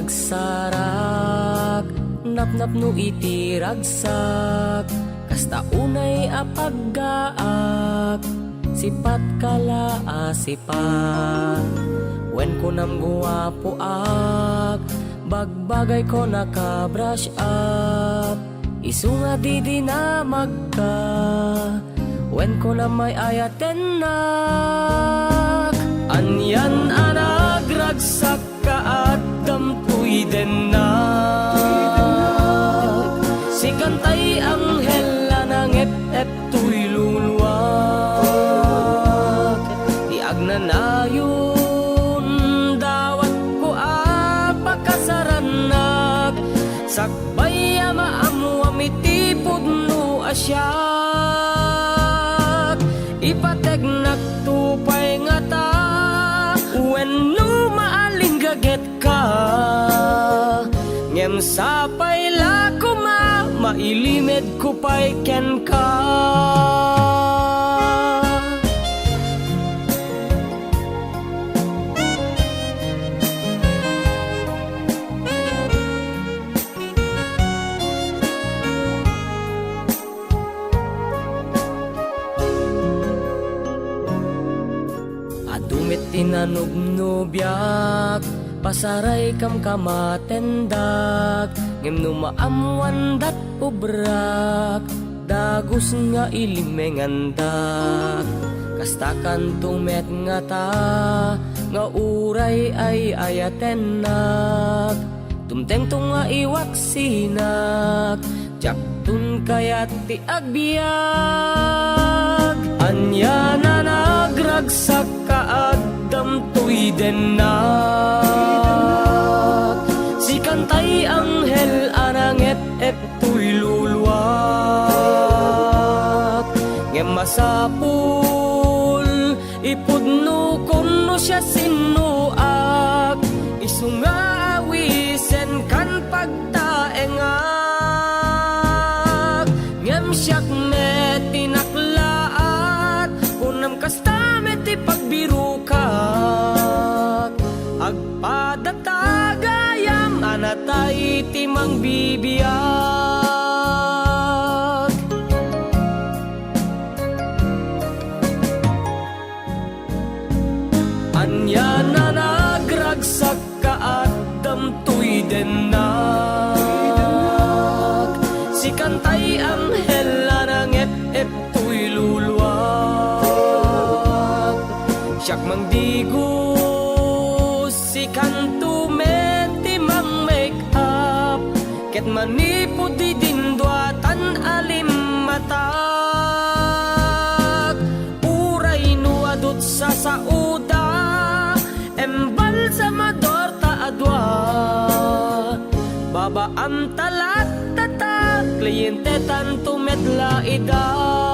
agsarak, napnap no iti ragsak, kasta unay apaggaak, sipat kala asipat. Wen ko nam guwapo ak, bagbagay ko naka-brush up, isunga di dinamagka, wen ko na may ayatenak. Anyan anagragsak ka at dampuy denak, si kantay anghel anang ep-ep tuy luluwag, di agnanayon dawat ko apakasaranak, sakbay amaamwam iti pudno asyak, ipategnak tupay nga ta, wen no maaling gaget ka, ngem sapay la kuma, mailimed ko pa'y ken ka. Adumit tinanubnubyak, pasaray kam kamatendak, ngem no maamwan dat ubrak, dagus nga ilimengandak, kastakan tumet nga ta, nga uray ay ayatenak, tumteng to nga iwaksinak, jaktun kayat ti agbiag. Anya na nagragsak ka addam tuy denak, si kantay anghel anang ep-ep tuy luluwag, ngem masapul ipudno kono siya sinuak, isunga awisen kan pagtaengak, ngem siyak met tinaklaat, kunam kasta met ipagbirukat, agpadatagayam anatay timang bibiyag. Anya na nagragsak ka addam tuy denak, si kantay anghel anang ep-ep tuy luluwag, siyak mangdigus si kanto menti mang make up, ket manipo di dinduatan alim matak, uray nuadot sa sauda, embal sa mador taadwa, babaam talat tatak, kliyente tanto medla ida.